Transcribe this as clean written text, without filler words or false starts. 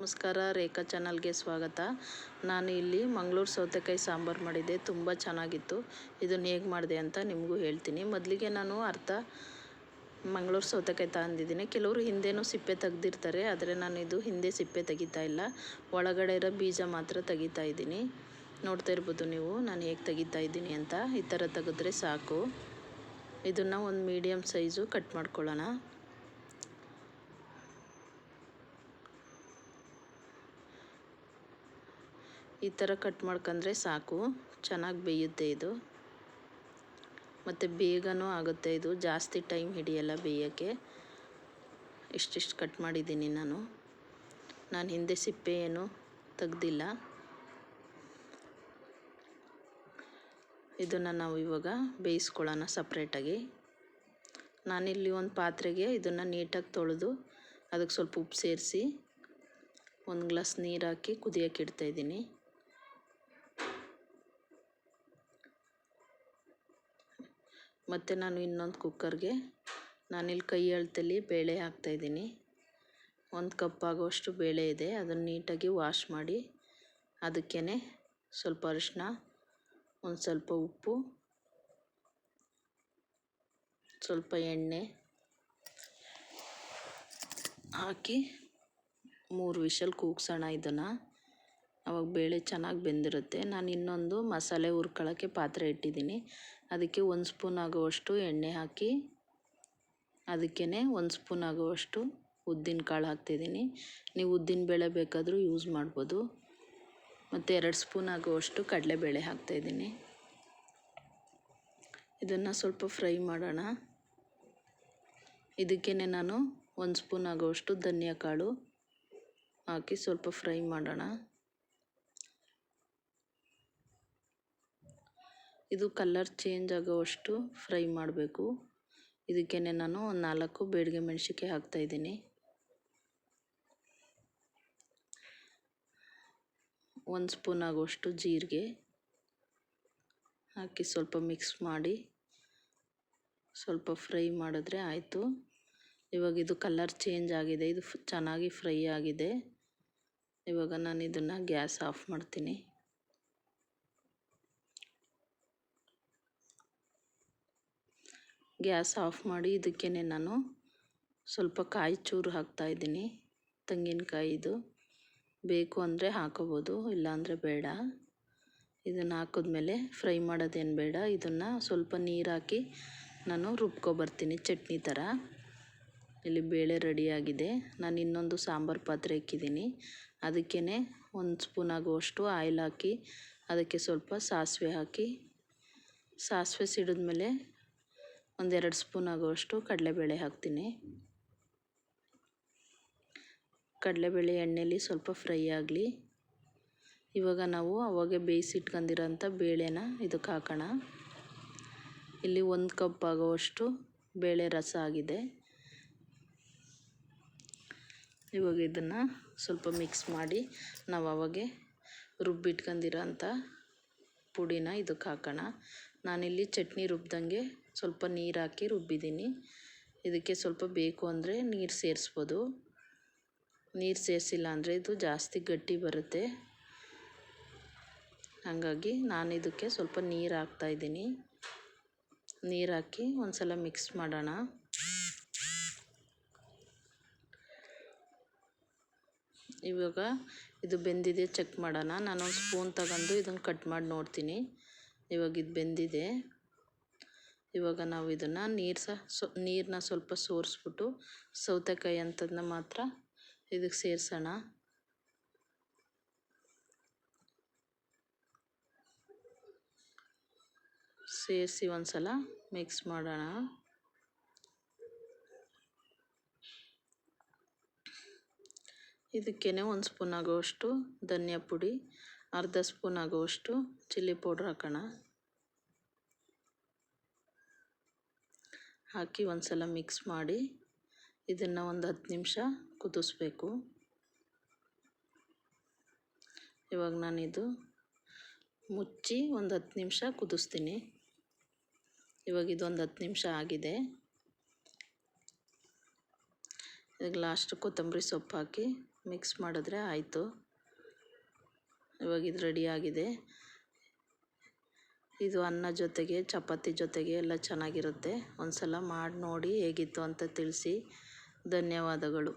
ನಮಸ್ಕಾರ, ರೇಖಾ ಚಾನಲ್ಗೆ ಸ್ವಾಗತ. ನಾನು ಇಲ್ಲಿ ಮಂಗಳೂರು ಸೌತೆಕಾಯಿ ಸಾಂಬಾರು ಮಾಡಿದ್ದೆ. ತುಂಬ ಚೆನ್ನಾಗಿತ್ತು. ಇದನ್ನು ಹೇಗೆ ಮಾಡಿದೆ ಅಂತ ನಿಮಗೂ ಹೇಳ್ತೀನಿ. ಮೊದಲಿಗೆ ನಾನು ಅರ್ಧ ಮಂಗಳೂರು ಸೌತೆಕಾಯಿ ತಂದಿದ್ದೀನಿ. ಕೆಲವರು ಹಿಂದೆನೂ ಸಿಪ್ಪೆ ತೆಗೆದಿರ್ತಾರೆ, ಆದರೆ ನಾನು ಇದು ಹಿಂದೆ ಸಿಪ್ಪೆ ತೆಗಿತಾ ಇಲ್ಲ, ಒಳಗಡೆ ಇರೋ ಬೀಜ ಮಾತ್ರ ತೆಗಿತಾ ಇದ್ದೀನಿ. ನೋಡ್ತಾ ಇರ್ಬೋದು ನೀವು ನಾನು ಹೇಗೆ ತೆಗಿತಾ ಇದ್ದೀನಿ ಅಂತ. ಈ ಥರ ತೆಗೆದ್ರೆ ಸಾಕು. ಇದನ್ನು ಒಂದು ಮೀಡಿಯಮ್ ಸೈಜು ಕಟ್ ಮಾಡ್ಕೊಳ್ಳೋಣ. ಈ ಥರ ಕಟ್ ಮಾಡ್ಕೊಂಡ್ರೆ ಸಾಕು, ಚೆನ್ನಾಗಿ ಬೇಯುತ್ತೆ ಇದು. ಮತ್ತು ಬೇಗನೂ ಆಗುತ್ತೆ, ಇದು ಜಾಸ್ತಿ ಟೈಮ್ ಹಿಡಿಯಲ್ಲ ಬೇಯೋಕ್ಕೆ. ಇಷ್ಟಿಷ್ಟು ಕಟ್ ಮಾಡಿದ್ದೀನಿ ನಾನು ಹಿಂದೆ ಸಿಪ್ಪೆ ಏನು ತೆಗ್ದಿಲ್ಲ. ಇದನ್ನು ನಾವು ಇವಾಗ ಬೇಯಿಸ್ಕೊಳ್ಳೋಣ ಸಪ್ರೇಟಾಗಿ. ನಾನಿಲ್ಲಿ ಒಂದು ಪಾತ್ರೆಗೆ ಇದನ್ನು ನೀಟಾಗಿ ತೊಳೆದು ಅದಕ್ಕೆ ಸ್ವಲ್ಪ ಉಪ್ಪು ಸೇರಿಸಿ ಒಂದು ಗ್ಲಾಸ್ ನೀರು ಹಾಕಿ ಕುದಿಯೋಕೆ ಇಡ್ತಾಯಿದ್ದೀನಿ. ಮತ್ತು ನಾನು ಇನ್ನೊಂದು ಕುಕ್ಕರ್ಗೆ ನಾನಿಲ್ಲಿ ಕೈ ಅಳತೆಯಲ್ಲಿ ಬೇಳೆ ಹಾಕ್ತಾಯಿದ್ದೀನಿ. 1 ಕಪ್ ಆಗುವಷ್ಟು ಬೇಳೆ ಇದೆ. ಅದನ್ನು ನೀಟಾಗಿ ವಾಶ್ ಮಾಡಿ ಅದಕ್ಕೇ ಸ್ವಲ್ಪ ಅರಿಶಿನ, ಒಂದು ಸ್ವಲ್ಪ ಉಪ್ಪು, ಸ್ವಲ್ಪ ಎಣ್ಣೆ ಹಾಕಿ 3 ವಿಷಲ್ ಕೂಗ್ಸೋಣ ಇದನ್ನು. ಆವಾಗ ಬೇಳೆ ಚೆನ್ನಾಗಿ ಬೆಂದಿರುತ್ತೆ. ನಾನು ಇನ್ನೊಂದು ಮಸಾಲೆ ಹುರ್ಕೊಳ್ಳೋಕ್ಕೆ ಪಾತ್ರೆ ಇಟ್ಟಿದ್ದೀನಿ. ಅದಕ್ಕೆ 1 ಸ್ಪೂನ್ ಆಗುವಷ್ಟು ಎಣ್ಣೆ ಹಾಕಿ ಅದಕ್ಕೇ 1 ಸ್ಪೂನ್ ಆಗುವಷ್ಟು ಉದ್ದಿನ ಕಾಳು ಹಾಕ್ತಿದ್ದೀನಿ. ನೀವು ಉದ್ದಿನ ಬೇಳೆ ಬೇಕಾದರೂ ಯೂಸ್ ಮಾಡ್ಬೋದು. ಮತ್ತು 2 ಸ್ಪೂನ್ ಆಗುವಷ್ಟು ಕಡಲೆಬೇಳೆ ಹಾಕ್ತಾಯಿದ್ದೀನಿ. ಇದನ್ನು ಸ್ವಲ್ಪ ಫ್ರೈ ಮಾಡೋಣ. ಇದಕ್ಕೇ ನಾನು 1 ಸ್ಪೂನ್ ಆಗುವಷ್ಟು ಧನಿಯಾ ಕಾಳು ಹಾಕಿ ಸ್ವಲ್ಪ ಫ್ರೈ ಮಾಡೋಣ. ಇದು ಕಲರ್ ಚೇಂಜ್ ಆಗೋವಷ್ಟು ಫ್ರೈ ಮಾಡಬೇಕು. ಇದಕ್ಕೇ ನಾನು 4 ಬೇಡಿಗೆ ಮೆಣಸಿನ್ಕಾಯಿ ಹಾಕ್ತಾಯಿದ್ದೀನಿ. 1 ಸ್ಪೂನ್ ಆಗುವಷ್ಟು ಜೀರಿಗೆ ಹಾಕಿ ಸ್ವಲ್ಪ ಮಿಕ್ಸ್ ಮಾಡಿ ಸ್ವಲ್ಪ ಫ್ರೈ ಮಾಡಿದ್ರೆ ಆಯಿತು. ಇವಾಗ ಇದು ಕಲರ್ ಚೇಂಜ್ ಆಗಿದೆ, ಇದು ಚೆನ್ನಾಗಿ ಫ್ರೈ ಆಗಿದೆ. ಇವಾಗ ನಾನು ಇದನ್ನು ಗ್ಯಾಸ್ ಆಫ್ ಮಾಡ್ತೀನಿ. ಗ್ಯಾಸ್ ಆಫ್ ಮಾಡಿ ಇದಕ್ಕೇ ನಾನು ಸ್ವಲ್ಪ ಕಾಯಿ ಚೂರು ಹಾಕ್ತಾಯಿದ್ದೀನಿ. ತೆಂಗಿನಕಾಯಿದು ಬೇಕು ಅಂದರೆ ಹಾಕೋಬೋದು, ಇಲ್ಲಾಂದರೆ ಬೇಡ. ಇದನ್ನು ಹಾಕಿದ್ಮೇಲೆ ಫ್ರೈ ಮಾಡೋದೇನು ಬೇಡ. ಇದನ್ನು ಸ್ವಲ್ಪ ನೀರು ಹಾಕಿ ನಾನು ರುಬ್ಕೊಬರ್ತೀನಿ ಚಟ್ನಿ ಥರ. ಇಲ್ಲಿ ಬೇಳೆ ರೆಡಿಯಾಗಿದೆ. ನಾನು ಇನ್ನೊಂದು ಸಾಂಬಾರು ಪಾತ್ರೆ ಇಕ್ಕಿದ್ದೀನಿ. ಅದಕ್ಕೇ 1 ಸ್ಪೂನ್ ಆಗುವಷ್ಟು ಆಯಿಲ್ ಹಾಕಿ ಅದಕ್ಕೆ ಸ್ವಲ್ಪ ಸಾಸಿವೆ ಹಾಕಿ, ಸಾಸಿವೆ ಸಿಡಿದ್ಮೇಲೆ 1-2 ಸ್ಪೂನ್ ಆಗುವಷ್ಟು ಕಡಲೆಬೇಳೆ ಹಾಕ್ತೀನಿ. ಕಡಲೆಬೇಳೆ ಎಣ್ಣೆಯಲ್ಲಿ ಸ್ವಲ್ಪ ಫ್ರೈ ಆಗಲಿ. ಇವಾಗ ನಾವು ಅವಾಗೆ ಬೇಯಿಸಿಟ್ಕೊಂಡಿರೋಂಥ ಬೇಳೆನ ಇದಕ್ಕೆ ಹಾಕೋಣ. ಇಲ್ಲಿ 1 ಕಪ್ ಆಗುವಷ್ಟು ಬೇಳೆ ರಸ ಆಗಿದೆ. ಇವಾಗ ಇದನ್ನು ಸ್ವಲ್ಪ ಮಿಕ್ಸ್ ಮಾಡಿ ನಾವು ಅವಾಗೆ ರುಬ್ಬಿಟ್ಕೊಂಡಿರೋಂಥ ಪುಡಿನ ಇದಕ್ಕೆ ಹಾಕೋಣ. ನಾನಿಲ್ಲಿ ಚಟ್ನಿ ರುಬ್ದಂಗೆ ಸ್ವಲ್ಪ ನೀರು ಹಾಕಿ ರುಬ್ಬಿದ್ದೀನಿ. ಇದಕ್ಕೆ ಸ್ವಲ್ಪ ಬೇಕು ಅಂದರೆ ನೀರು ಸೇರಿಸ್ಬೋದು. ನೀರು ಸೇರಿಸಿಲ್ಲ ಅಂದರೆ ಇದು ಜಾಸ್ತಿ ಗಟ್ಟಿ ಬರುತ್ತೆ. ಹಾಗಾಗಿ ನಾನು ಇದಕ್ಕೆ ಸ್ವಲ್ಪ ನೀರು ಹಾಕ್ತಾಯಿದ್ದೀನಿ. ನೀರು ಹಾಕಿ ಒಂದು ಸಲ ಮಿಕ್ಸ್ ಮಾಡೋಣ. ಇವಾಗ ಇದು ಬೆಂದಿದೆ ಚೆಕ್ ಮಾಡೋಣ. ನಾನೊಂದು ಸ್ಪೂನ್ ತಗೊಂಡು ಇದನ್ನು ಕಟ್ ಮಾಡಿ ನೋಡ್ತೀನಿ. ಇವಾಗ ಇದು ಬೆಂದಿದೆ. ಇವಾಗ ನಾವು ಇದನ್ನು ನೀರನ್ನ ಸ್ವಲ್ಪ ಸೋರಿಸ್ಬಿಟ್ಟು ಸೌತೆಕಾಯಿ ಅಂಥದನ್ನ ಮಾತ್ರ ಇದಕ್ಕೆ ಸೇರಿಸೋಣ. ಸೇರಿಸಿ ಒಂದು ಸಲ ಮಿಕ್ಸ್ ಮಾಡೋಣ. ಇದಕ್ಕೇ 1 ಸ್ಪೂನ್ ಆಗುವಷ್ಟು ಧನಿಯಾ ಪುಡಿ, ಅರ್ಧ ಸ್ಪೂನ್ ಆಗುವಷ್ಟು ಚಿಲ್ಲಿ ಪೌಡ್ರ್ ಹಾಕೋಣ. ಹಾಕಿ ಒಂದು ಸಲ ಮಿಕ್ಸ್ ಮಾಡಿ ಇದನ್ನು ಒಂದು 10 ನಿಮಿಷ ಕುದಿಸ್ಬೇಕು. ಇವಾಗ ನಾನಿದು ಮುಚ್ಚಿ ಒಂದು 10 ನಿಮಿಷ ಕುದಿಸ್ತೀನಿ. ಇವಾಗ ಇದೊಂದು 10 ನಿಮಿಷ ಆಗಿದೆ. ಇದಕ್ಕೆ ಲಾಸ್ಟ್ ಕೊತ್ತಂಬರಿ ಸೊಪ್ಪು ಹಾಕಿ ಮಿಕ್ಸ್ ಮಾಡಿದ್ರೆ ಆಯಿತು. ಇವಾಗ ಇದು ರೆಡಿಯಾಗಿದೆ. ಇದು ಅನ್ನ ಜೊತೆಗೆ ಚಪಾತಿ ಜೊತೆಗೆ ಎಲ್ಲ ಚೆನ್ನಾಗಿರುತ್ತೆ. ಒಂದು ಸಲ ಮಾಡಿ ನೋಡಿ ಹೇಗಿತ್ತು ಅಂತ ತಿಳಿಸಿ. ಧನ್ಯವಾದಗಳು.